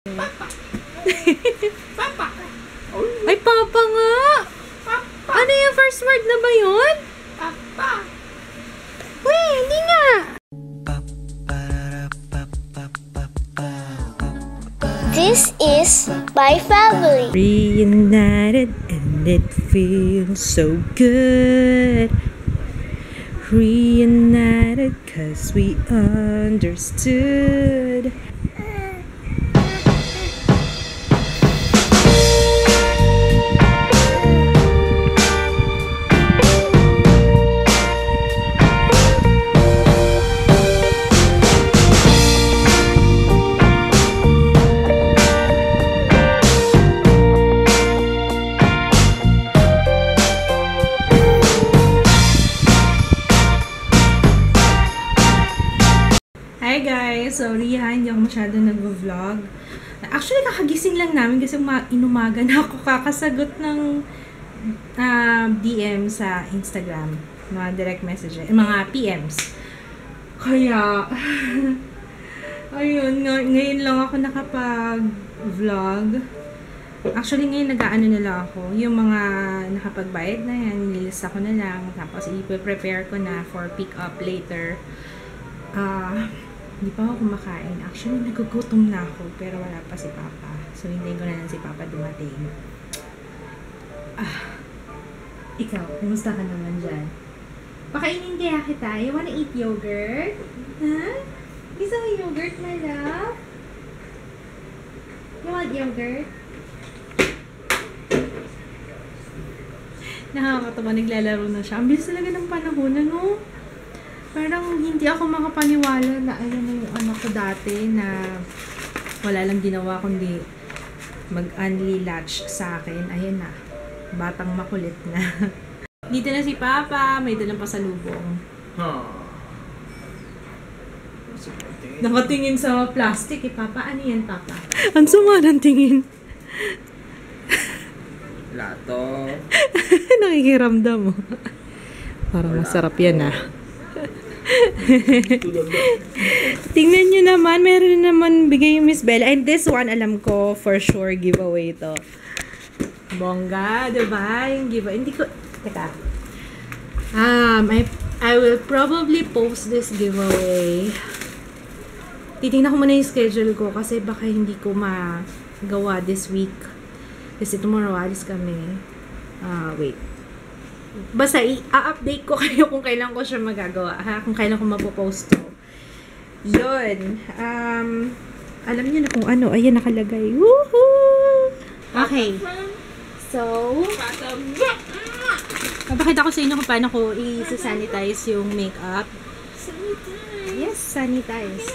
Papa. Papa. Ay, Papa nga! Papa. Ano yung first word na ba yun? Papa. Uy, hindi nga! This is my family. Reunited and it feels so good. Reunited 'cause we understood. Hi guys! Sorry ha, hindi ako masyado nag-vlog. Actually, kakagising lang namin kasi inumaga na ako kakasagot ng DM sa Instagram. Mga direct messages, mga PMs. Kaya, ayun, ngayon lang ako nakapag-vlog. Actually, ngayon nag-aano na lang ako. Yung mga nakapagbayad na yan, nililista ko na lang. Tapos, i-prepare ko na for pick-up later. Hindi pa ako kumakain. Actually, nagugutom na ako. Pero wala pa si Papa. So, hintayin ko na lang si Papa dumating. Ikaw, kumusta ka naman dyan? Pakainin kaya kita. You wanna eat yogurt? Ha? Gusto mo yogurt, my love? You want yogurt? Nakakatawa, naglalaro na siya. Ang bilis talaga ng panahon, ano? Parang hindi ako makapaniwala na ayan na yung anak ko dati na wala lang ginawa kundi mag-unli latch sa akin. Ayan na. Batang makulit na. Dito na si Papa. May dalang pasalubong. Nakatingin sa plastic eh, Papa. Ano yan, Papa? Ang sama ng tingin. Lato. Nakikiramdam mo. Parang masarap yan ah. Tingnan nyo naman, meron naman bigay yung Miss Bella. And this one, alam ko, for sure, giveaway to. Bongga, diba? Yung giveaway. Hindi ko, teka. I will probably post this giveaway. Titingnan ko muna yung schedule ko kasi baka hindi ko magawa this week. Kasi tomorrow, alis kami. Wait. Basta, i-update ko kayo kung kailan ko siya magagawa, ha? Kung kailan ko mapopost to. Yun. Alam niyo na kung ano. Ayan, nakalagay. Woohoo! Okay. So, papakita ko sa inyo kung paano ko i-sanitize yung makeup. Yes, sanitize.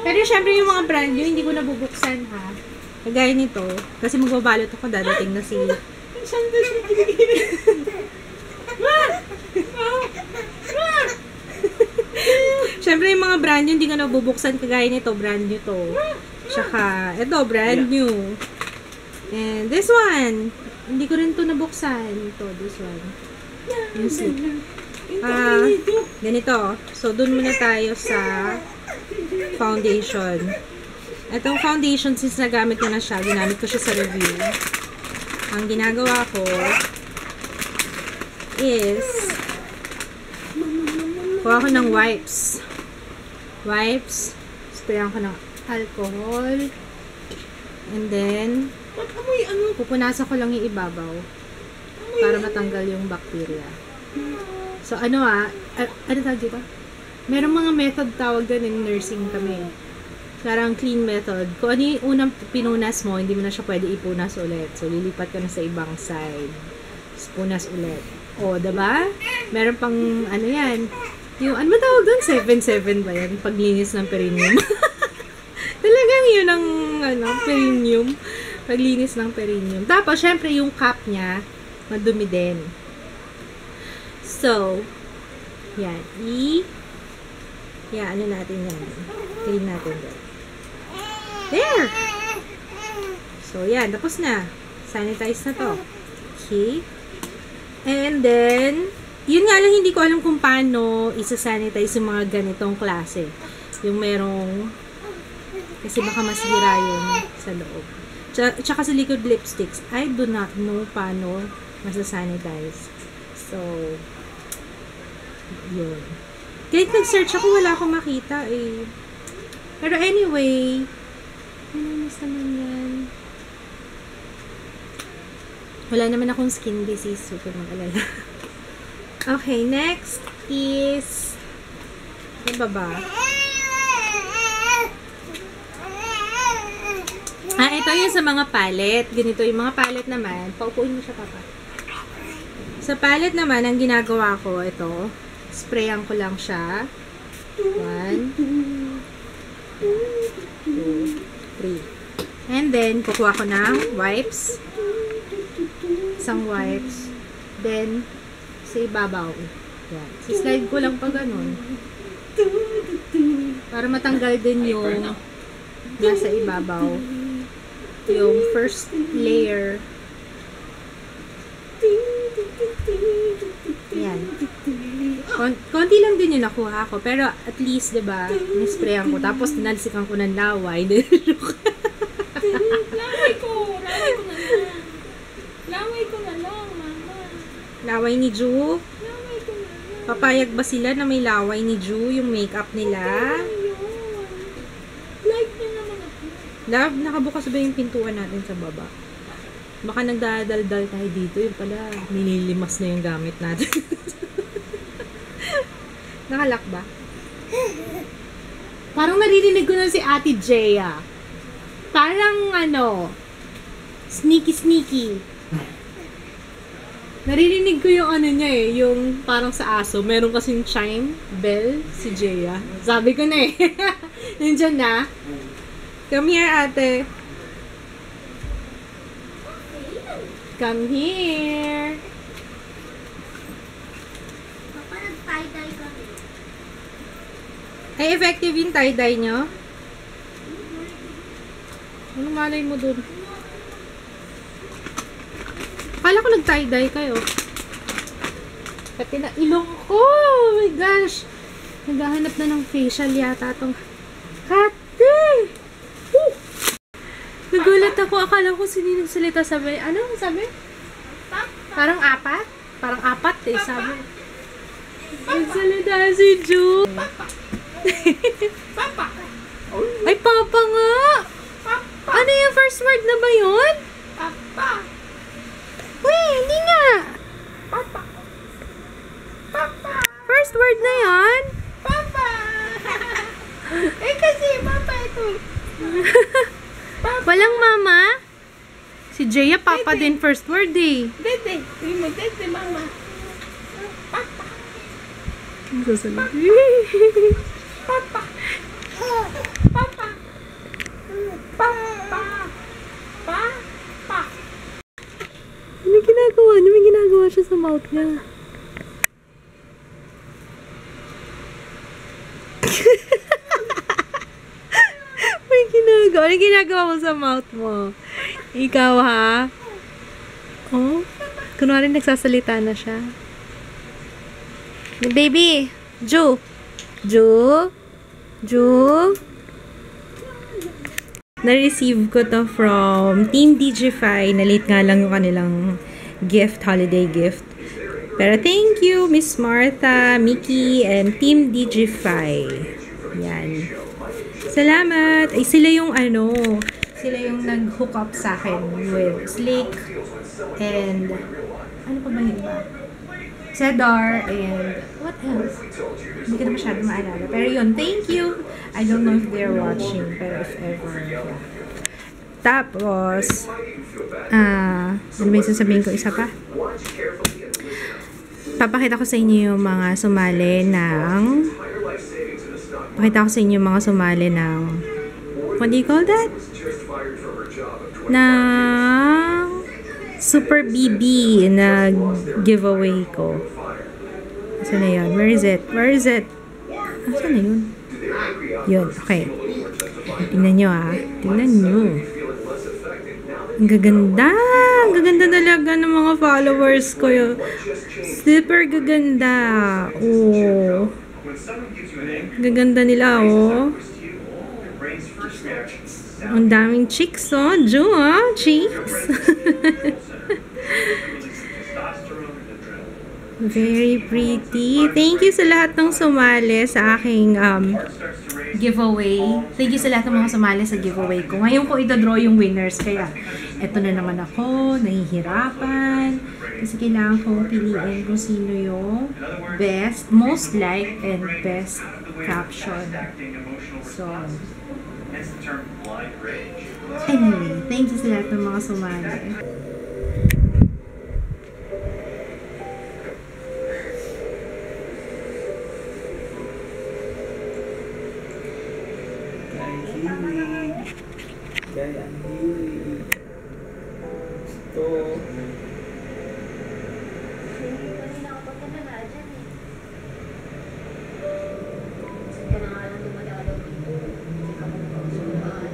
Pero syempre yung mga brand new, hindi ko nabubuksan, ha? Kagaya nito. Kasi magbabalot ako, dadating na si... Siyempre yung mga brand new, hindi ka nabubuksan kagaya nito, brand new to. Tsaka, ito, brand new. And this one, hindi ko rin to nabuksan. Ito, this one. Yung slip. Ganito. So, dun muna tayo sa foundation. Itong foundation, since nagamit ko na siya, ginamit ko siya sa review. Ang ginagawa ko is kuha ko ng wipes. Sprayan ko ng alcohol. And then, pupunasan ko lang yung ibabaw para matanggal yung bacteria. So, ano ano tawag dito? Merong mga method tawag doon in nursing kami. Parang clean method. Kung ano yung unang pinunas mo, hindi mo na siya pwede ipunas ulit. So, lilipat ka na sa ibang side. Tapos, punas ulit. O, diba? Meron pang, ano yan, yung, ano ba tawag doon? 7-7 ba yan? Paglinis ng perineum. Talagang yun ang, perineum. Paglinis ng perineum. Tapos, syempre, yung cap niya, madumi din. So, yan. Ano natin yan. Clean natin din. There! So, yan. Tapos na. Sanitize na to. Okay. And then, yun nga lang, hindi ko alam kung paano isa-sanitize yung mga ganitong klase. Yung merong Kasi baka masira yun sa loob. Tsaka sa liquid lipsticks, I do not know paano masasanitize. So, yun. Kahit nag-search ako, wala akong makita eh. Pero anyway, ano naman yan? Wala naman akong skin disease, so kung mag-alala. Okay, next is ano ba? Ito yung sa mga palette. Ganito yung mga palette naman. Paupuin mo siya, Papa. Sa palette naman, ang ginagawa ko, ito, sprayan ko lang siya. 1, 2, 3. And then, kukuha ko ng wipes. Isang wipes. Then, sa ibabaw. Yan. Slide ko lang pa ganun. Para matanggal din yung nasa ibabaw. Yung first layer. Yan. Konti lang din yung nakuha ko. Pero at least, diba, nisprayan ko. Tapos, tinalsikan ko ng laway. Laway ko na lang. Laway ko na lang, Mama. Laway ni Ju? Laway ko na lang. Papayag ba sila na may laway ni Ju yung makeup nila? Like niya naman ako. Love, nakabukas ba yung pintuan natin sa baba? Baka nagdadaldal tayo dito. Yung pala, nililimas na yung gamit natin. Nakalak ba? Parang maririnig ko na si Ate Jaya. Parang sneaky. Naririnig ko yung niya eh, yung parang sa aso. Meron kasing chime bell si Jaya. Sabi ko na eh. Nandiyan na. Come here, ate. Come here. Papa, nag-tie-dye kami. Ay, effective yung tie-dye nyo? Ano malay mo dun? Akala ko nag-tie-dye kayo. Pati na ilong ko. Oh my gosh. Naghahanap na ng facial yata tong Kate. Woo! Nagulat ako. Akala ko sino nagsalita. Sabi, ano sabi? Parang apat? Parang apat eh. Sabi. Nagsalita si Ju. Papa! Ay, Papa nga. Papa! Ano yung first word na ba yun? Papa! Uy, hindi nga. Papa! Papa! First word na yan. Papa! Eh kasi, Papa ito. Papa! Walang mama. Si Jaya, Papa din first word eh. Dede! Sabi mo, Dede, Mama. Papa! Ang sasalit. Papa! Papa! Papa! Papa! Ano ginagawa niya? May ginagawa siya sa mouth niya. May ginagawa. Ano ginagawa mo sa mouth mo? Ikaw ha? Oh? Kunwari nagsasalita na siya. Baby! Ju! Ju! Ju! Na-receive ko to from Team Digify. Na-late nga lang yung kanilang gift, holiday gift. Pero thank you, Miss Martha, Mickey, and Team Digify. Yan. Salamat! Ay, sila yung sila yung nag-hook up sa akin with Slick and ano pa ba yung iba? Cedar and what else? Hindi ko na masyado maalala. Pero yun, thank you. I don't know if they're watching, pero if ever, yeah. Tapos, ano ba yung sasabihin ko? Isa pa? Papakita ko sa inyo yung mga sumali ng what do you call that? Ng Super BB na giveaway ko. Saan na yun? Where is it? Saan na yun? Yun, okay. Tingnan nyo Tingnan nyo. Ang gaganda! Ang gaganda talaga ng mga followers ko. Super gaganda. Oh. Gaganda nila, oh. Ang daming chicks, oh. Ju, oh. Chicks. Very pretty. Thank you sa lahat ng sumali sa aking giveaway. Thank you sa lahat ng mga sumali sa giveaway ko. Ngayon ko ito-draw yung winners. Kaya, eto na naman ako. Nahihirapan. Kasi kailangan kong piliin kung sino yung best, most liked, and best caption. So, anyway, thank you sa lahat ng mga sumali. Gaya ang hilig. Gusto. Kanina ako pagkanaga dyan eh. Kasi ka na nga lang dumadalaw dito. Hindi ka mo nakasulaan.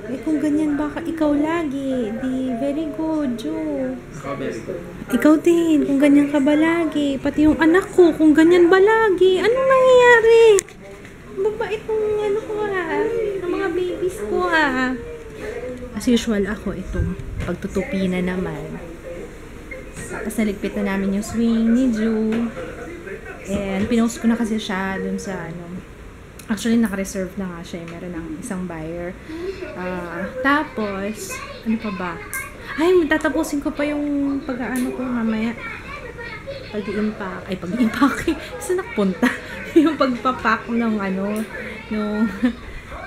Eh, kung ganyan baka ikaw lagi. Di, very good, Jo. Very good. Ikaw din, kung ganyan ka ba lagi. Pati yung anak ko, kung ganyan ba lagi. Anong nangyayari? Mabait ng ano ko ng mga babies ko As usual ako itong pagtutupi na naman. Tapos naligpit na namin yung swing ni Ju. And pinost ko na kasi siya dun sa actually naka-reserve na nga siya. Meron ng isang buyer. Tapos, ano pa ba? Ay, tatapusin ko pa yung pag-ano ko mamaya. Pag-i-impact. Kasi nakpunta. Yung pagpapack ng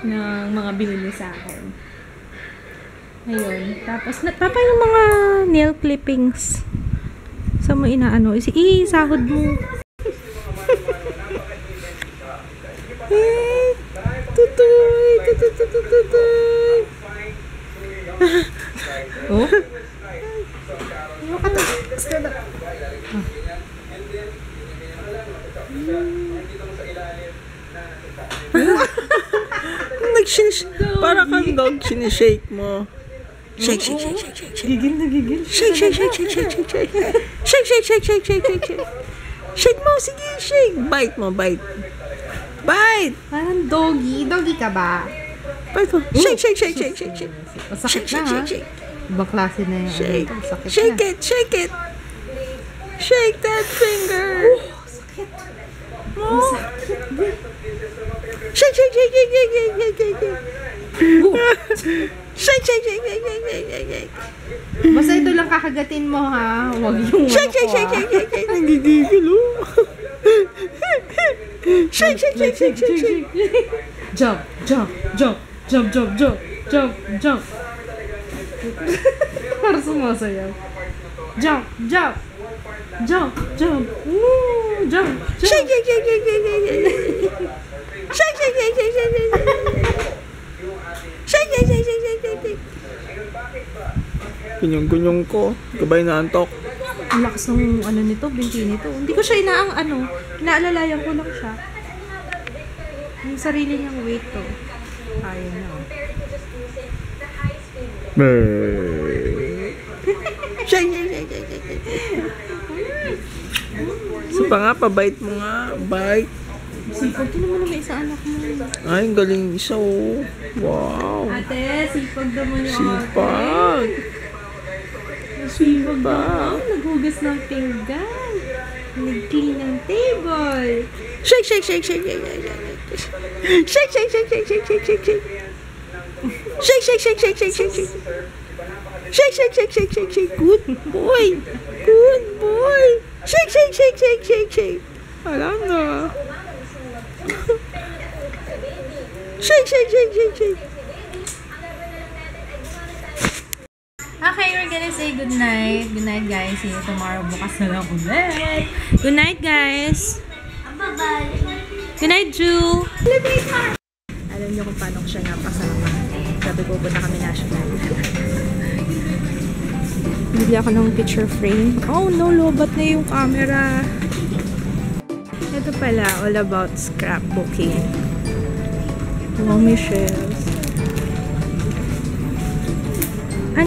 ng mga binili sa akin. Ayun. Tapos, papa yung mga nail clippings. Saan mo inaano? Sahod mo. Tutoy! Oh? Para kang dog, sinishake mo. Shake, shake, shake, shake, shake, shake. Gigil na gigil. Shake, shake, shake, shake, shake, shake, shake. Shake, shake, shake, shake, shake, shake, shake. Shake mo, sige, shake. Bite mo, bite. Bite! Parang doggy. Doggy ka ba? Bite mo. Shake, shake, shake, shake, shake, shake. Masakit Shake, na shake, ha. shake, shake. Ibang klase na yung Shake. sakit Shake na. it, shake it. Shake that finger. Oh. Shake, shake, shake, shake, shake, shake, shake, shake, shake. Shake, shake, shake, shake, shake, shake, shake, shake. Basta ito lang kakagatin mo ha. Huwag yung Shake, shake, shake, shake, shake, shake. Nagigigil oh. Shake, shake, shake, shake, shake, shake. Jump, jump, jump, jump, jump, jump, jump, jump. Para sumasayaw. Jump, jump, jump, jump. Woo, jump, jump. Shake, shake, shake, shake, shake, shake, shake. Shake, shake, shake, shake, shake, shake, shake. Shake, shake, shake, shake, shake, shake, shake. Kunyong-kunyong ko. Gabay na antok. Ang lakas ng nito, binti nito. Hindi ko siya inaalalayan ko lang siya. Yung sarili niyang weight to. Ayaw na. Shake, shake, shake, shake, shake, shake. So pa nga, pabite mo nga. Bite. Sipag ko naman may isang anak mo. Ay, ang galing isa oh. Wow. Ate, sipag naman yung Sipag. Sipag naman. Naghugas ng pinggan. Nag-clean ng table. Shake, shake, shake, shake, shake, shake, shake. Shake, shake, shake, shake, shake, shake, shake, shake. Shake, shake, shake, shake, shake, shake, shake. Shake, shake, shake, shake, shake, shake. Good boy. Good boy. Shake, shake, shake, shake, shake, shake. Alam na. Shake, shake, shake, shake, shake. Okay, we're gonna say good night. Good night, guys. See you tomorrow. Bukas na lang ulit. Good night, guys. Bye-bye. Good night, Ju. Alam niyo kung paano ko siya napasama. Sabi ko, punta kami national. Bili ako ng picture frame. Oh no, lobat na yung camera. Ito pala, all about scrapbooking. Oh, Michelle.